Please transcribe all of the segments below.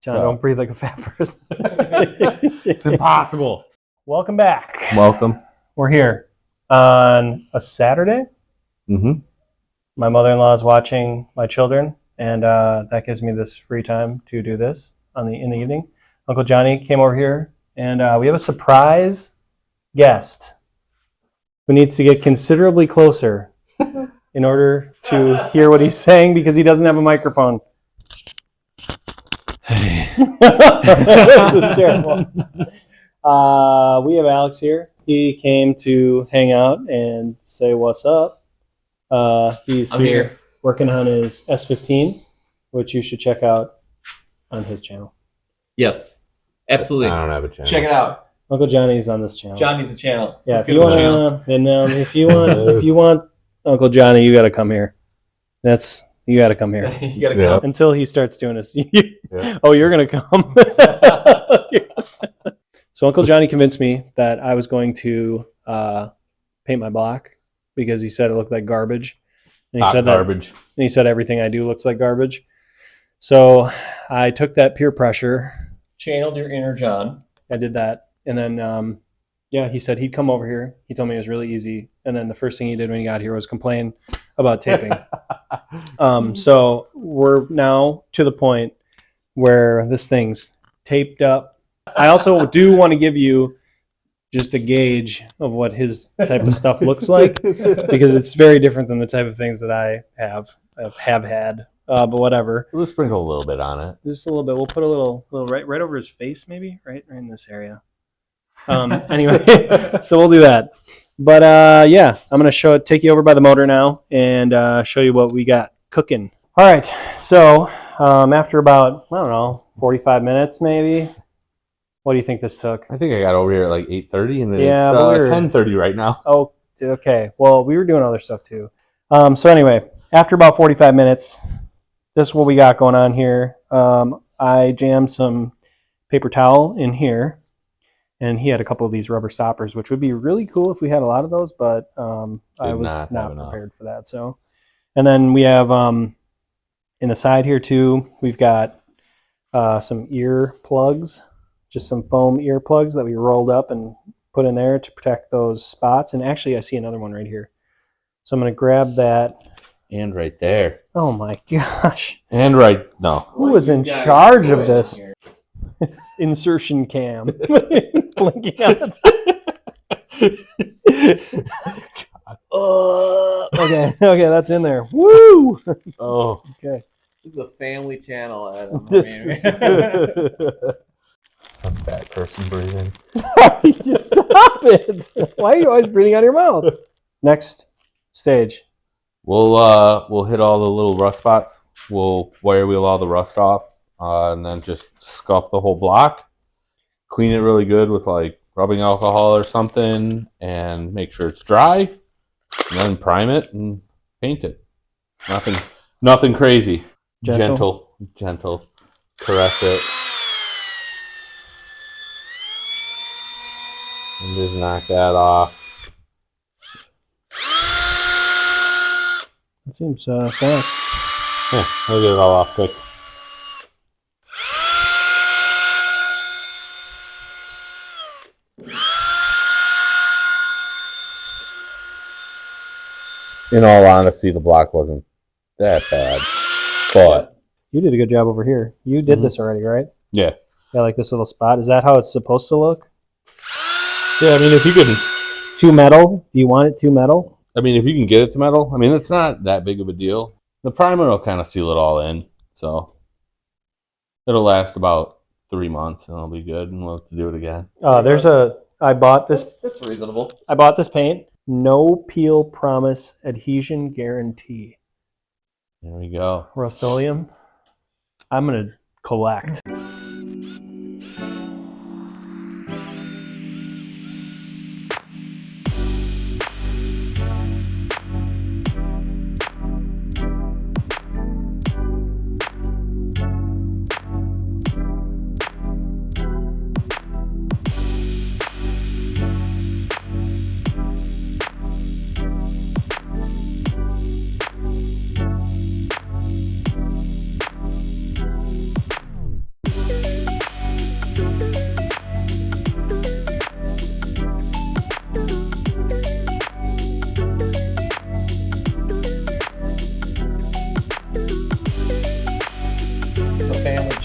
John, don't breathe like a fat person. It's impossible. Welcome back. Welcome. We're here on a Saturday. Mm-hmm. My mother-in-law is watching my children, and that gives me this free time to do this in the evening. Uncle Jonny came over here, and we have a surprise guest who needs to get considerably closer in order to hear what he's saying because he doesn't have a microphone. This is terrible. We have Alex here. He came to hang out and say what's up. He's here working on his S15, which you should check out on his channel. Yes, absolutely. I don't have a channel. Check it out. Uncle Johnny's on this channel. John needs a channel. Yeah, Let's if you want, if you want Uncle Jonny, you got to come here. You got to come here You gotta go. until he starts doing this. Yeah. Oh, you're gonna come. So Uncle Jonny convinced me that I was going to paint my block because he said it looked like garbage, and he said garbage. and he said everything I do looks like garbage. So I took that peer pressure. Channeled your inner John. I did that, and then he said he'd come over here. He told me it was really easy, and then the first thing he did when he got here was complain about taping. So we're now to the point where this thing's taped up. I also do want to give you just a gauge of what his type of stuff looks like because it's very different than the type of things that I have had. But whatever. We'll sprinkle a little bit on it. Just a little bit. We'll put a little right over his face, maybe right in this area. Anyway, so we'll do that. But I'm gonna take you over by the motor now and show you what we got cooking. All right. So after about 45 minutes, maybe. What do you think this took? I think I got over here at like 8:30, and then it's 10:30 right now. Oh, okay. Well, we were doing other stuff too. So anyway, after about 45 minutes, this is what we got going on here. I jammed some paper towel in here, and he had a couple of these rubber stoppers, which would be really cool if we had a lot of those, but I was not prepared for that. So, and then we have in the side here too, we've got some ear plugs. Just some foam ear plugs that we rolled up and put in there to protect those spots. And actually, I see another one right here. So I'm going to grab that. And right there. Oh my gosh. And right, no. Who was in charge of this? Insertion cam. Blinking out. Okay, that's in there. Woo! Oh. Okay. This is a family channel, Adam. A fat person breathing. Just stop it. Why are you always breathing out of your mouth? Next stage. We'll hit all the little rust spots. We'll wire wheel all the rust off, and then just scuff the whole block. Clean it really good with like rubbing alcohol or something, and make sure it's dry. And then prime it and paint it. Nothing crazy. Gentle. Caress it. And just knock that off. That seems fast. Yeah, I'll get it all off quick. In all honesty, the block wasn't that bad, but You did a good job over here. You did this already, right? yeah. Yeah, like this little spot. Is that how it's supposed to look? Yeah, I mean, if you can, Too metal? Do you want it too metal? if you can get it to metal, I mean, it's not that big of a deal. The primer will kind of seal it all in, so it'll last about 3 months, and it'll be good, and we'll have to do it again. I bought this. That's reasonable. I bought this paint. No peel promise adhesion guarantee. There we go. Rust-Oleum. I'm gonna collect.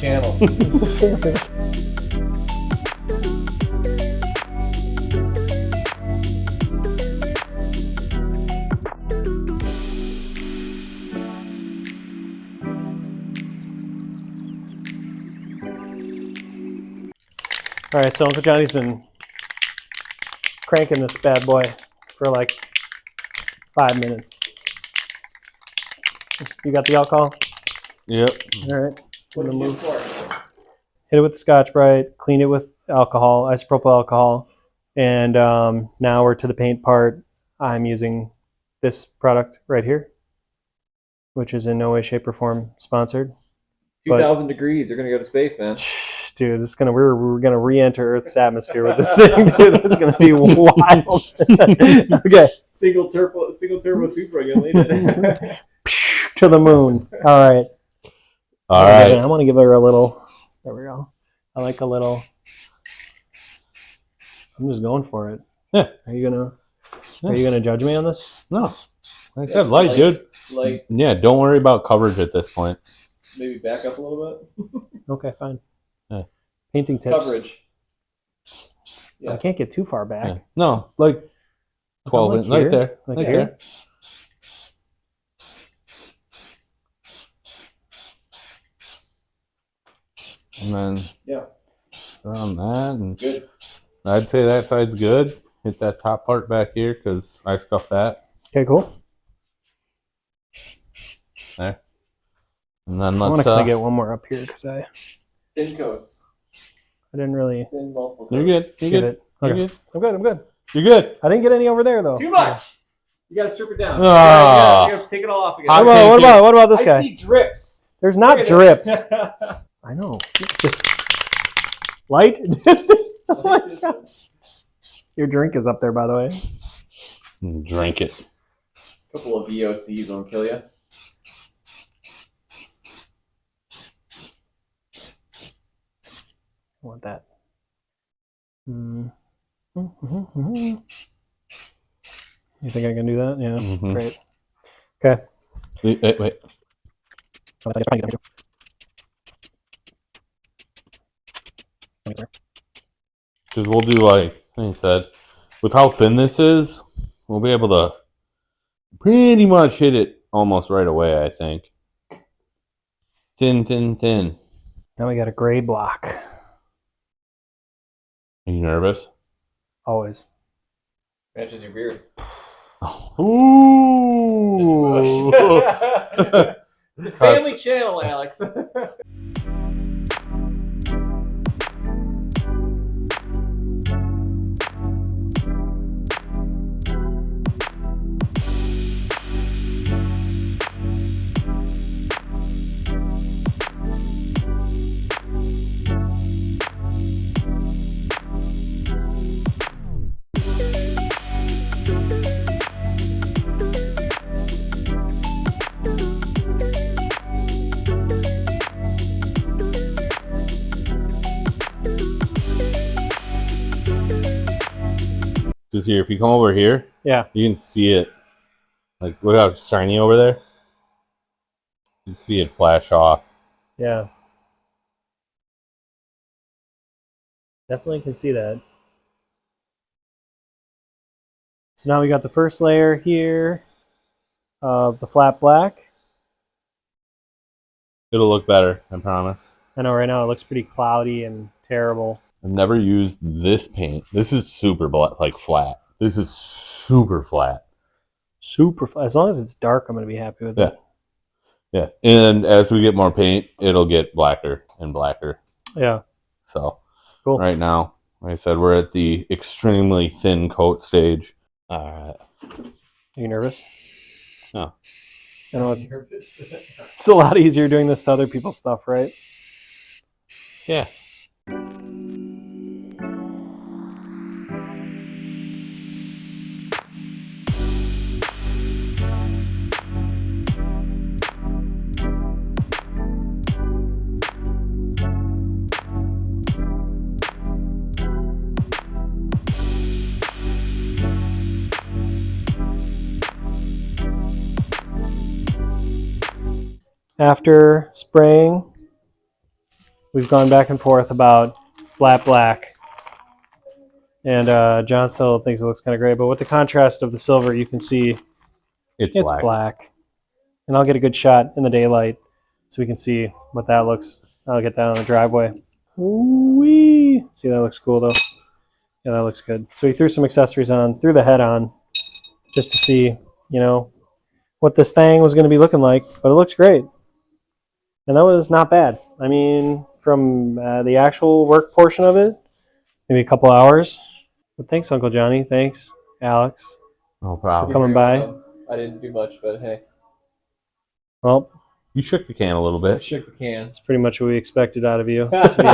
channel. It's a family. All right, so Uncle Johnny's been cranking this bad boy for like 5 minutes. You got the alcohol? Yep. All right. What do you do for it? Hit it with the Scotch-Brite, clean it with alcohol, isopropyl alcohol, and now we're to the paint part. I'm using this product right here, which is in no way, shape, or form sponsored. 2,000 degrees. You're gonna go to space, man. Dude, this is gonna we're gonna re-enter Earth's atmosphere with this thing, dude. It's gonna be wild. Okay. Single turbo super. You'll need it. To the moon. All right. All right. I want to give her a little. There we go. I like a little. I'm just going for it. Yeah. Are you gonna judge me on this? No. Like I said, light, dude. Like Yeah, don't worry about coverage at this point. maybe back up a little bit. Okay, fine. Yeah. Painting tips. Coverage. I can't get too far back. Yeah. No, like 12 Like inch, right here? there. Like Right here? there. And then around that, and Good. I'd say that side's good. Hit that top part back here because I scuffed that. Okay, cool. There. And then I want let's to get one more up here because I Thin coats. didn't really Thin multiple coats. You're good. You're get good. it. Okay. You're good. I'm good. I'm good. You're good. I didn't get any over there though. Too much. You gotta strip it down. Ah. You gotta take it all off again. Hot What about this I guy? see drips. There's not Look at drips. it. I know. Just light distance. Oh my God. Your drink is up there, by the way. Drink it. Couple of VOCs won't kill you. I want that. You think I can do that? Yeah. Mhm. Great. Okay. Wait. Because we'll do like you said, with how thin this is, we'll be able to pretty much hit it almost right away, I think. Thin. Now we got a gray block. Are you nervous? Always. Matches your beard. Ooh. It's a family channel, Alex. Just here, if you come over here, Yeah. you can see it. Like, look how shiny over there. You can see it flash off. Yeah. Definitely can see that. So now we got the first layer here of the flat black. It'll look better, I promise. I know right now it looks pretty cloudy and terrible. I've never used this paint. This is super flat. This is super flat. Super flat. As long as it's dark, I'm going to be happy with it. Yeah. And as we get more paint, it'll get blacker and blacker. Yeah. So Cool. right now, like I said, we're at the extremely thin coat stage. All right. Are you nervous? No. I know it's a lot easier doing this to other people's stuff, right? Yeah. After spraying we've gone back and forth about flat black. And John still thinks it looks kind of gray, but with the contrast of the silver, you can see It's it's black. And I'll get a good shot in the daylight so we can see what that looks. I'll get that on the driveway. Wee! See, that looks cool though. Yeah, that looks good. So he threw some accessories on, threw the head on, just to see, you know, what this thing was going to be looking like. But it looks great. And that was not bad. I mean, from the actual work portion of it, maybe a couple hours. But thanks, Uncle Johnny. Thanks, Alex. No For problem. coming by. I didn't do much, but hey, Well, You shook the can a little I bit. shook the can. it's pretty much what we expected out of you, to be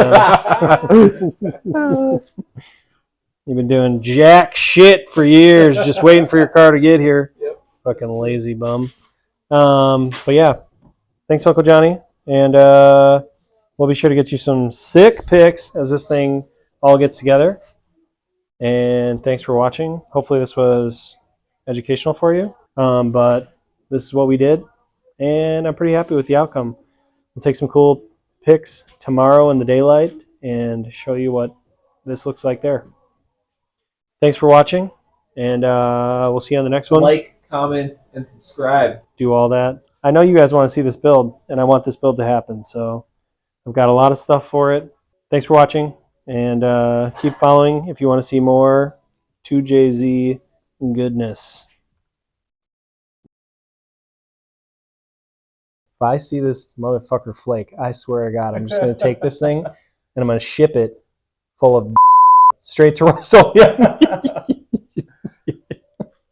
honest. You've been doing jack shit for years, just waiting for your car to get here. Yep. Fucking lazy bum. But yeah, thanks, Uncle Johnny. And we'll be sure to get you some sick pics as this thing all gets together. And thanks for watching. Hopefully this was educational for you. But this is what we did. And I'm pretty happy with the outcome. We'll take some cool pics tomorrow in the daylight and show you what this looks like there. Thanks for watching, and we'll see you on the next one. Like, comment, and subscribe. Do all that. I know you guys want to see this build, and I want this build to happen, so I've got a lot of stuff for it. Thanks for watching, and keep following if you want to see more 2JZ goodness. If I see this motherfucker flake, I swear to God, I'm just going to take this thing, and I'm going to ship it full of straight to Rust-Oleum.